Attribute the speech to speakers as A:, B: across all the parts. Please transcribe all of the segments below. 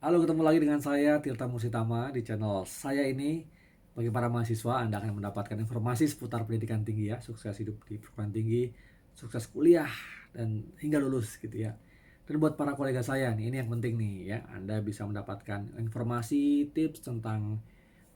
A: Halo, ketemu lagi dengan saya Tirta Musitama di channel saya ini. Bagi para mahasiswa, Anda akan mendapatkan informasi seputar pendidikan tinggi ya, sukses hidup di perguruan tinggi, sukses kuliah dan hingga lulus gitu ya. Dan buat para kolega saya nih, ini yang penting nih ya, Anda bisa mendapatkan informasi, tips tentang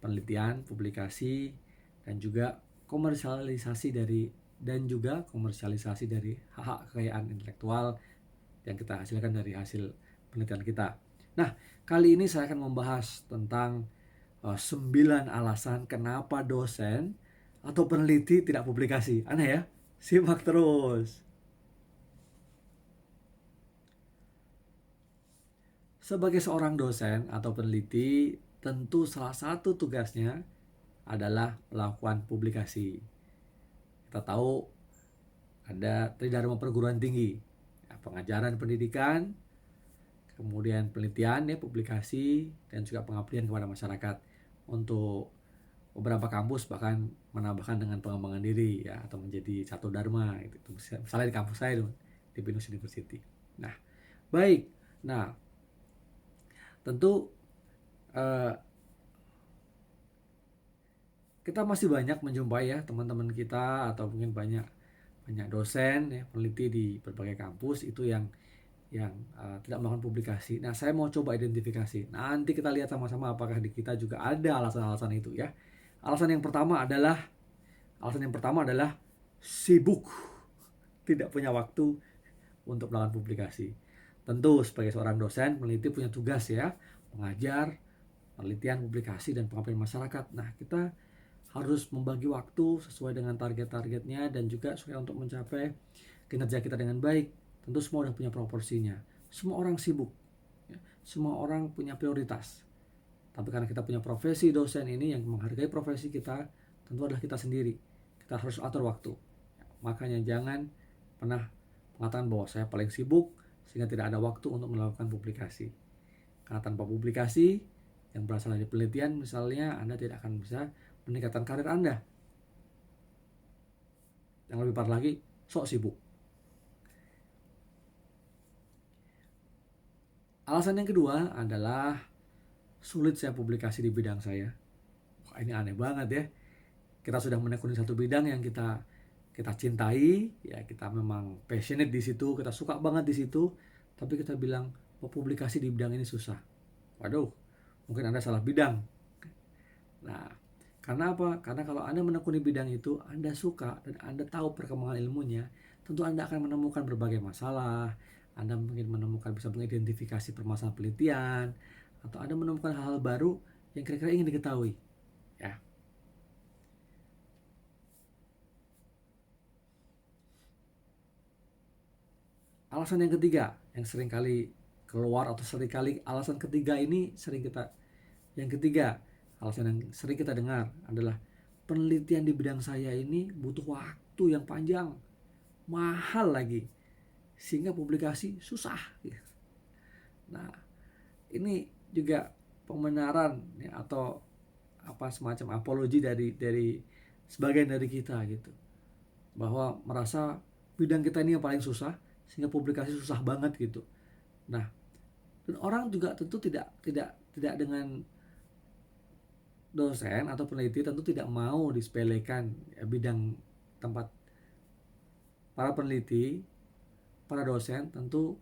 A: penelitian, publikasi dan juga komersialisasi dari hak-hak kekayaan intelektual yang kita hasilkan dari hasil penelitian kita. Nah, kali ini saya akan membahas tentang 9 alasan kenapa dosen atau peneliti tidak publikasi. Aneh ya? Simak terus. Sebagai seorang dosen atau peneliti, tentu salah satu tugasnya adalah melakukan publikasi. Kita tahu ada tridharma perguruan tinggi, ya, pengajaran pendidikan, kemudian penelitian ya, publikasi, dan juga pengabdian kepada masyarakat. Untuk beberapa kampus bahkan menambahkan dengan pengembangan diri ya, atau menjadi satu dharma itu. Misalnya di kampus saya di Binus University. Nah, baik. Nah, tentu eh, kita masih banyak menjumpai ya teman-teman kita atau mungkin banyak banyak dosen ya, peneliti di berbagai kampus itu yang tidak melakukan publikasi. Nah, saya mau coba identifikasi. Nanti kita lihat sama-sama apakah di kita juga ada alasan-alasan itu ya. Alasan yang pertama adalah sibuk, tidak punya waktu untuk melakukan publikasi. Tentu sebagai seorang dosen, peneliti punya tugas ya, mengajar, penelitian, publikasi, dan pengabdian masyarakat. Nah, kita harus membagi waktu sesuai dengan target-targetnya dan juga supaya untuk mencapai kinerja kita dengan baik. Tentu semua sudah punya proporsinya. Semua orang sibuk, ya. Semua orang punya prioritas. Tapi karena kita punya profesi dosen ini yang menghargai profesi kita, tentu adalah kita sendiri. Kita harus atur waktu. Makanya jangan pernah mengatakan bahwa saya paling sibuk sehingga tidak ada waktu untuk melakukan publikasi. Karena tanpa publikasi yang berasal dari penelitian misalnya, Anda tidak akan bisa meningkatkan karir Anda. Yang lebih parah lagi, sok sibuk. Alasan yang kedua adalah sulit saya publikasi di bidang saya. Wah, ini aneh banget ya. Kita sudah menekuni satu bidang yang kita cintai, ya kita memang passionate di situ, kita suka banget di situ, tapi kita bilang mau publikasi di bidang ini susah. Waduh, mungkin Anda salah bidang. Nah, karena apa? Karena kalau Anda menekuni bidang itu, Anda suka dan Anda tahu perkembangan ilmunya, tentu Anda akan menemukan berbagai masalah. Anda mungkin bisa mengidentifikasi permasalahan penelitian, atau Anda menemukan hal-hal baru yang kira-kira ingin diketahui. Ya. Alasan yang ketiga, yang sering kali keluar atau sering kali alasan ketiga ini sering kita yang ketiga, alasan yang sering kita dengar adalah penelitian di bidang saya ini butuh waktu yang panjang, mahal lagi, sehingga publikasi susah. Nah, ini juga pembenaran ya, atau apa semacam apologi dari sebagian dari kita gitu, bahwa merasa bidang kita ini yang paling susah sehingga publikasi susah banget gitu. Nah, dan orang juga tentu tidak dengan dosen atau peneliti tentu tidak mau disepelekan ya, bidang tempat para peneliti, para dosen tentu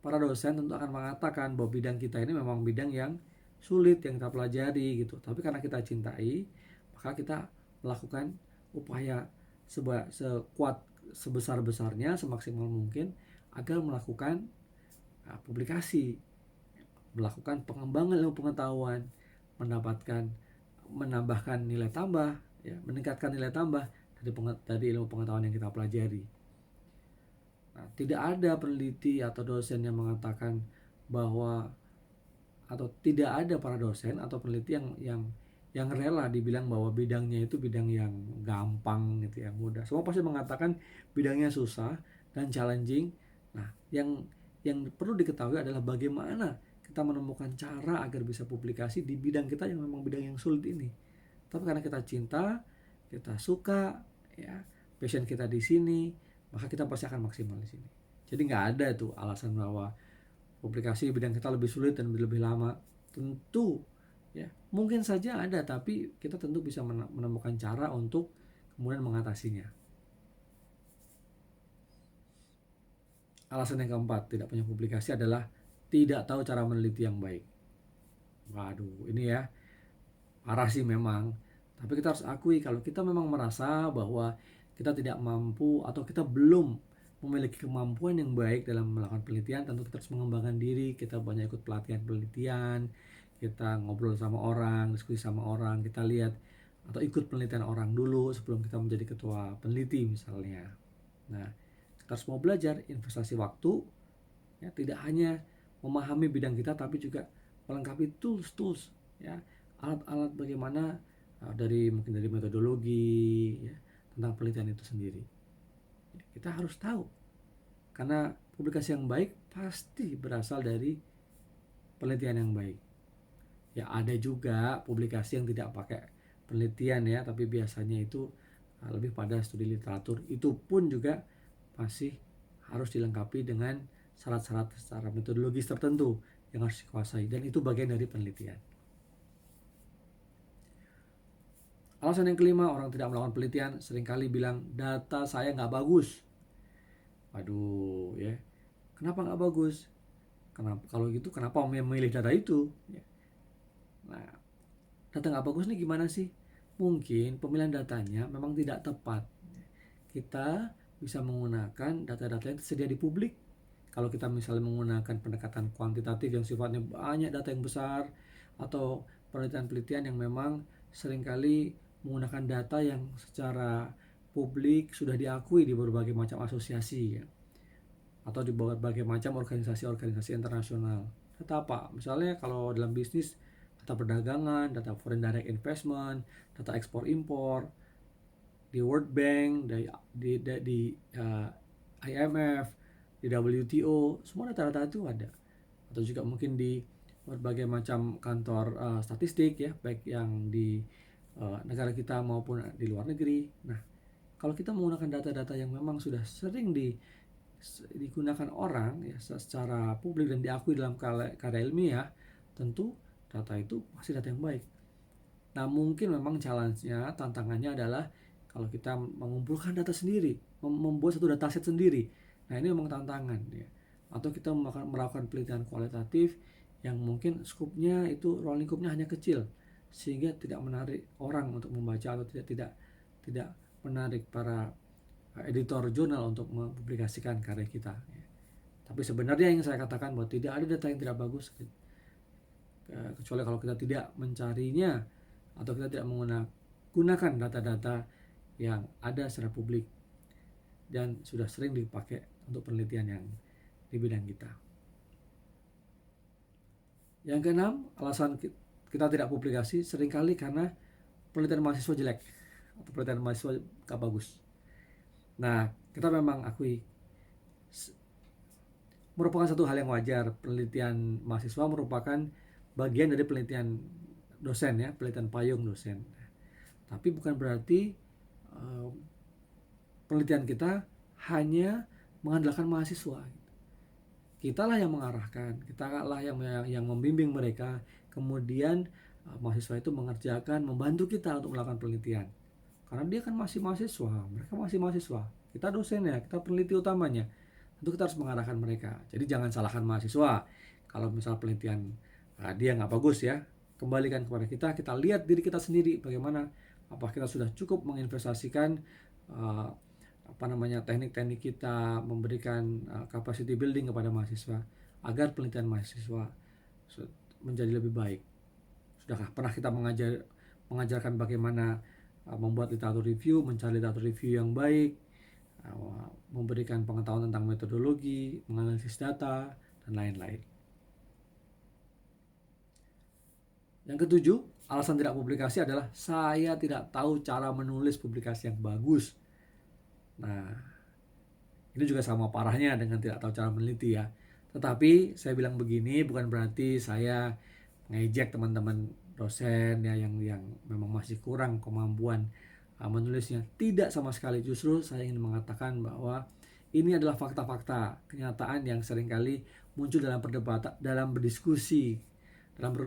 A: akan mengatakan bahwa bidang kita ini memang bidang yang sulit yang kita pelajari gitu. Tapi karena kita cintai, maka kita melakukan upaya sekuat sebesar-besarnya, semaksimal mungkin agar melakukan publikasi, melakukan pengembangan ilmu pengetahuan, mendapatkan menambahkan nilai tambah, ya, meningkatkan nilai tambah dari ilmu pengetahuan yang kita pelajari. Nah, tidak ada peneliti atau dosen yang mengatakan bahwa, atau tidak ada para dosen atau peneliti yang rela dibilang bahwa bidangnya itu bidang yang gampang gitu, yang mudah. Semua pasti mengatakan bidangnya susah dan challenging. Nah, yang perlu diketahui adalah bagaimana kita menemukan cara agar bisa publikasi di bidang kita yang memang bidang yang sulit ini. Tapi karena kita cinta, kita suka, ya, passion kita di sini, maka kita pasti akan maksimal di sini. Jadi nggak ada tuh alasan bahwa publikasi bidang kita lebih sulit dan lebih lama? Tentu ya, mungkin saja ada, tapi kita tentu bisa menemukan cara untuk kemudian mengatasinya. Alasan yang keempat tidak punya publikasi adalah tidak tahu cara meneliti yang baik. Waduh, ini ya parah sih memang. Tapi kita harus akui kalau kita memang merasa bahwa kita tidak mampu atau kita belum memiliki kemampuan yang baik dalam melakukan penelitian, tentu kita harus mengembangkan diri. Kita banyak ikut pelatihan penelitian, kita ngobrol sama orang, diskusi sama orang, kita lihat atau ikut penelitian orang dulu sebelum kita menjadi ketua peneliti misalnya. Nah, kita harus mau belajar investasi waktu, ya, tidak hanya memahami bidang kita tapi juga melengkapi tools ya, alat-alat bagaimana mungkin dari metodologi ya, tentang penelitian itu sendiri. Ya, kita harus tahu karena publikasi yang baik pasti berasal dari penelitian yang baik. Ya, ada juga publikasi yang tidak pakai penelitian ya, tapi biasanya itu lebih pada studi literatur. Itu pun juga masih harus dilengkapi dengan syarat-syarat secara metodologis tertentu yang harus dikuasai, dan itu bagian dari penelitian. Alasan yang kelima, orang tidak melakukan penelitian seringkali bilang data saya nggak bagus. Waduh ya, kenapa nggak bagus? Kenapa kalau gitu? Kenapa memilih data itu? Ya. Nah, data nggak bagus nih gimana sih? Mungkin pemilihan datanya memang tidak tepat. Kita bisa menggunakan data-data yang tersedia di publik. Kalau kita misalnya menggunakan pendekatan kuantitatif yang sifatnya banyak data yang besar, atau penelitian-penelitian yang memang seringkali menggunakan data yang secara publik sudah diakui di berbagai macam asosiasi ya, atau di berbagai macam organisasi-organisasi internasional. Data apa? Misalnya kalau dalam bisnis, data perdagangan, data foreign direct investment, data ekspor impor, di World Bank, di IMF, di WTO, semua data-data itu ada. Atau juga mungkin di berbagai macam kantor statistik ya, baik yang di negara kita maupun di luar negeri. Nah, kalau kita menggunakan data-data yang memang sudah sering digunakan orang ya secara publik dan diakui dalam karya ilmiah, tentu data itu masih data yang baik. Nah, mungkin memang challenge-nya, tantangannya adalah kalau kita mengumpulkan data sendiri, membuat satu dataset sendiri. Nah, ini memang tantangan ya. Atau kita melakukan penelitian kualitatif yang mungkin skupnya itu, rolling lingkupnya hanya kecil, sehingga tidak menarik orang untuk membaca, atau tidak menarik para editor jurnal untuk mempublikasikan karya kita ya. Tapi sebenarnya yang saya katakan bahwa tidak ada data yang tidak bagus, kecuali kalau kita tidak mencarinya atau kita tidak menggunakan data-data yang ada secara publik dan sudah sering dipakai untuk penelitian yang di bidang kita. Yang keenam, alasan kita tidak publikasi seringkali karena penelitian mahasiswa jelek atau penelitian mahasiswa gak bagus. Nah, kita memang akui merupakan satu hal yang wajar. Penelitian mahasiswa merupakan bagian dari penelitian dosen ya, penelitian payung dosen. Tapi bukan berarti penelitian kita hanya mengandalkan mahasiswa. Kitalah yang mengarahkan, kitalah yang membimbing mereka. Kemudian mahasiswa itu mengerjakan, membantu kita untuk melakukan penelitian. Karena dia kan masih mahasiswa, mereka masih mahasiswa. Kita dosennya, kita peneliti utamanya. Tentu kita harus mengarahkan mereka. Jadi jangan salahkan mahasiswa. Kalau misal penelitian dia nggak bagus ya, kembalikan kepada kita. Kita lihat diri kita sendiri bagaimana. Apa kita sudah cukup menginvestasikan teknik-teknik kita, memberikan capacity building kepada mahasiswa agar penelitian mahasiswa menjadi lebih baik. Sudahkah pernah kita mengajarkan bagaimana membuat literatur review, mencari literatur review yang baik, memberikan pengetahuan tentang metodologi, menganalisis data, dan lain-lain. Yang ketujuh, alasan tidak publikasi adalah saya tidak tahu cara menulis publikasi yang bagus. Nah, ini juga sama parahnya dengan tidak tahu cara meneliti ya. Tetapi saya bilang begini bukan berarti saya ngejek teman-teman dosen ya yang memang masih kurang kemampuan menulisnya. Tidak sama sekali, justru saya ingin mengatakan bahwa ini adalah fakta-fakta kenyataan yang seringkali muncul dalam perdebatan, dalam berdiskusi,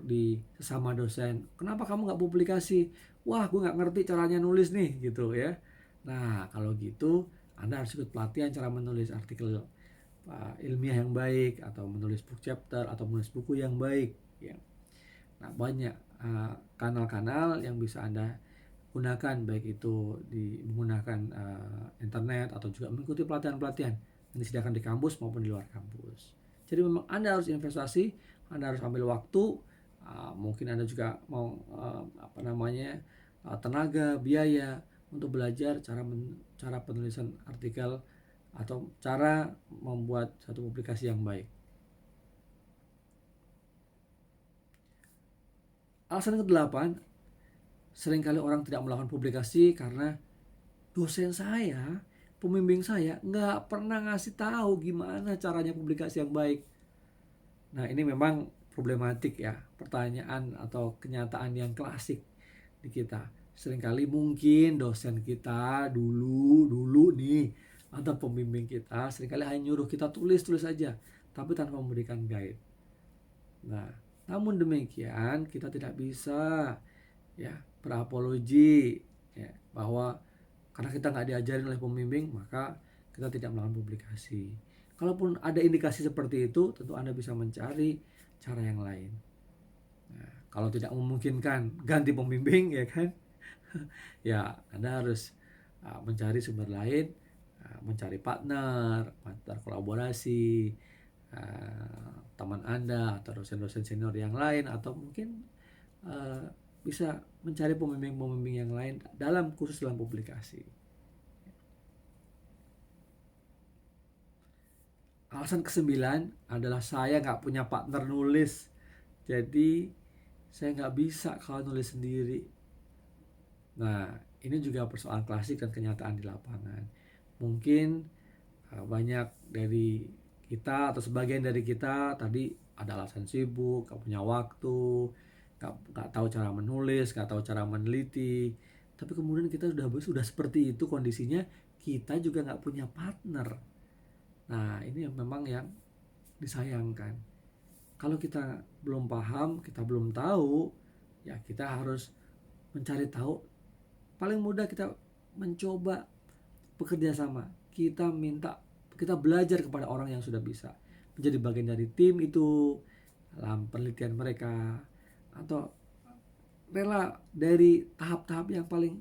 A: di sesama dosen. Kenapa kamu nggak publikasi? Wah, gue nggak ngerti caranya nulis nih, gitu ya. Nah, kalau gitu Anda harus ikut pelatihan cara menulis artikel ilmiah yang baik, atau menulis book chapter, atau menulis buku yang baik, ya. Nah, banyak kanal-kanal yang bisa Anda gunakan, baik itu menggunakan internet atau juga mengikuti pelatihan-pelatihan yang disediakan di kampus maupun di luar kampus. Jadi memang Anda harus investasi, Anda harus ambil waktu, mungkin Anda juga mau tenaga, biaya untuk belajar cara penulisan artikel atau cara membuat satu publikasi yang baik. Alasan ke-8, seringkali orang tidak melakukan publikasi karena dosen saya, pembimbing saya nggak pernah ngasih tahu gimana caranya publikasi yang baik. Nah, ini memang problematik ya, pertanyaan atau kenyataan yang klasik di kita. Seringkali mungkin dosen kita dulu nih, atau pembimbing kita seringkali hanya nyuruh kita tulis aja, tapi tanpa memberikan guide. Nah, namun demikian kita tidak bisa ya berapologi ya, bahwa karena kita nggak diajarin oleh pembimbing maka kita tidak melakukan publikasi. Kalaupun ada indikasi seperti itu, tentu Anda bisa mencari cara yang lain. Nah, kalau tidak memungkinkan ganti pembimbing ya kan, ya Anda harus mencari sumber lain, mencari partner kolaborasi, teman Anda atau dosen-dosen senior yang lain, atau mungkin bisa mencari pembimbing-pembimbing yang lain khusus dalam publikasi. Alasan ke-9 adalah saya nggak punya partner nulis, jadi saya nggak bisa kalau nulis sendiri. Nah, ini juga persoalan klasik dan kenyataan di lapangan. Mungkin banyak dari kita atau sebagian dari kita tadi ada alasan sibuk, gak punya waktu, gak tahu cara menulis, gak tahu cara meneliti. Tapi kemudian kita sudah seperti itu kondisinya, kita juga gak punya partner. Nah, ini memang yang disayangkan. Kalau kita belum paham, kita belum tahu, ya kita harus mencari tahu. Paling mudah kita mencoba bekerja sama. Kita belajar kepada orang yang sudah bisa, menjadi bagian dari tim itu dalam penelitian mereka, atau rela dari tahap-tahap yang paling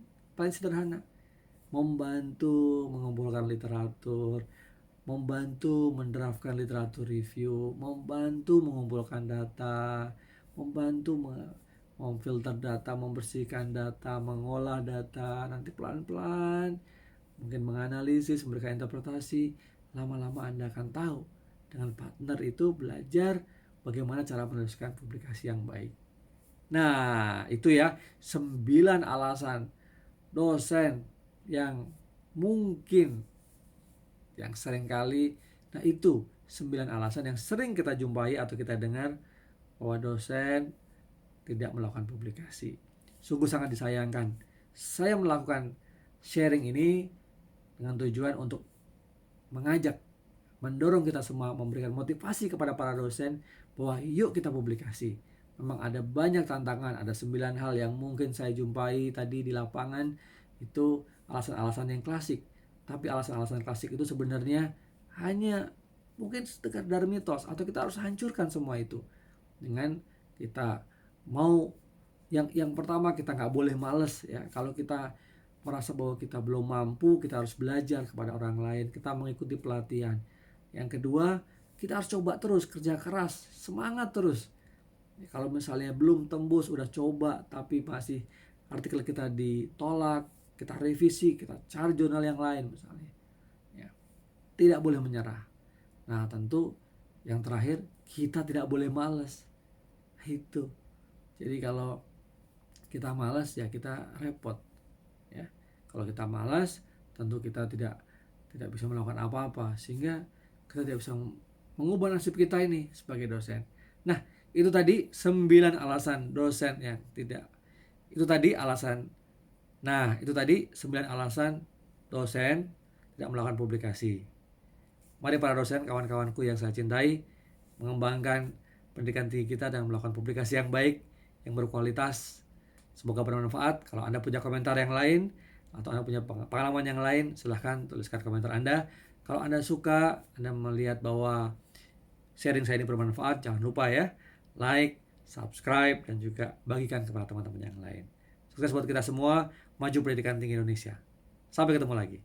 A: sederhana, membantu mengumpulkan literatur, membantu mendraftkan literatur review, membantu mengumpulkan data, membantu memfilter data, membersihkan data, mengolah data, nanti pelan-pelan mungkin menganalisis, memberikan interpretasi. Lama-lama Anda akan tahu dengan partner itu belajar bagaimana cara menuliskan publikasi yang baik. Nah, itu ya 9 alasan dosen yang mungkin yang seringkali, nah itu 9 alasan yang sering kita jumpai atau kita dengar bahwa dosen tidak melakukan publikasi. Sungguh sangat disayangkan. Saya melakukan sharing ini dengan tujuan untuk mendorong kita semua, memberikan motivasi kepada para dosen bahwa yuk kita publikasi. Memang ada banyak tantangan, ada 9 hal yang mungkin saya jumpai tadi di lapangan, itu alasan-alasan yang klasik. Tapi alasan-alasan klasik itu sebenarnya hanya mungkin sekedar mitos, atau kita harus hancurkan semua itu dengan kita mau yang pertama, kita nggak boleh males ya. Kalau kita merasa bahwa kita belum mampu, kita harus belajar kepada orang lain, kita mengikuti pelatihan. Yang kedua, kita harus coba terus, kerja keras, semangat terus. Kalau misalnya belum tembus, udah coba tapi masih artikel kita ditolak, kita revisi, kita cari jurnal yang lain misalnya ya. Tidak boleh menyerah. Nah, tentu yang terakhir, kita tidak boleh malas. Itu. Jadi kalau kita malas ya kita repot ya. Kalau kita malas, tentu kita tidak bisa melakukan apa-apa, sehingga kita tidak bisa mengubah nasib kita ini sebagai dosen. Nah, itu tadi 9 alasan dosen yang tidak. Itu tadi alasan. Nah, itu tadi 9 alasan dosen tidak melakukan publikasi. Mari para dosen, kawan-kawanku yang saya cintai, mengembangkan pendidikan tinggi kita dan melakukan publikasi yang baik, yang berkualitas. Semoga bermanfaat. Kalau Anda punya komentar yang lain atau Anda punya pengalaman yang lain, silahkan tuliskan komentar Anda. Kalau Anda suka, Anda melihat bahwa sharing saya ini bermanfaat, jangan lupa ya, like, subscribe, dan juga bagikan kepada teman-teman yang lain. Sukses buat kita semua, maju pendidikan tinggi Indonesia. Sampai ketemu lagi.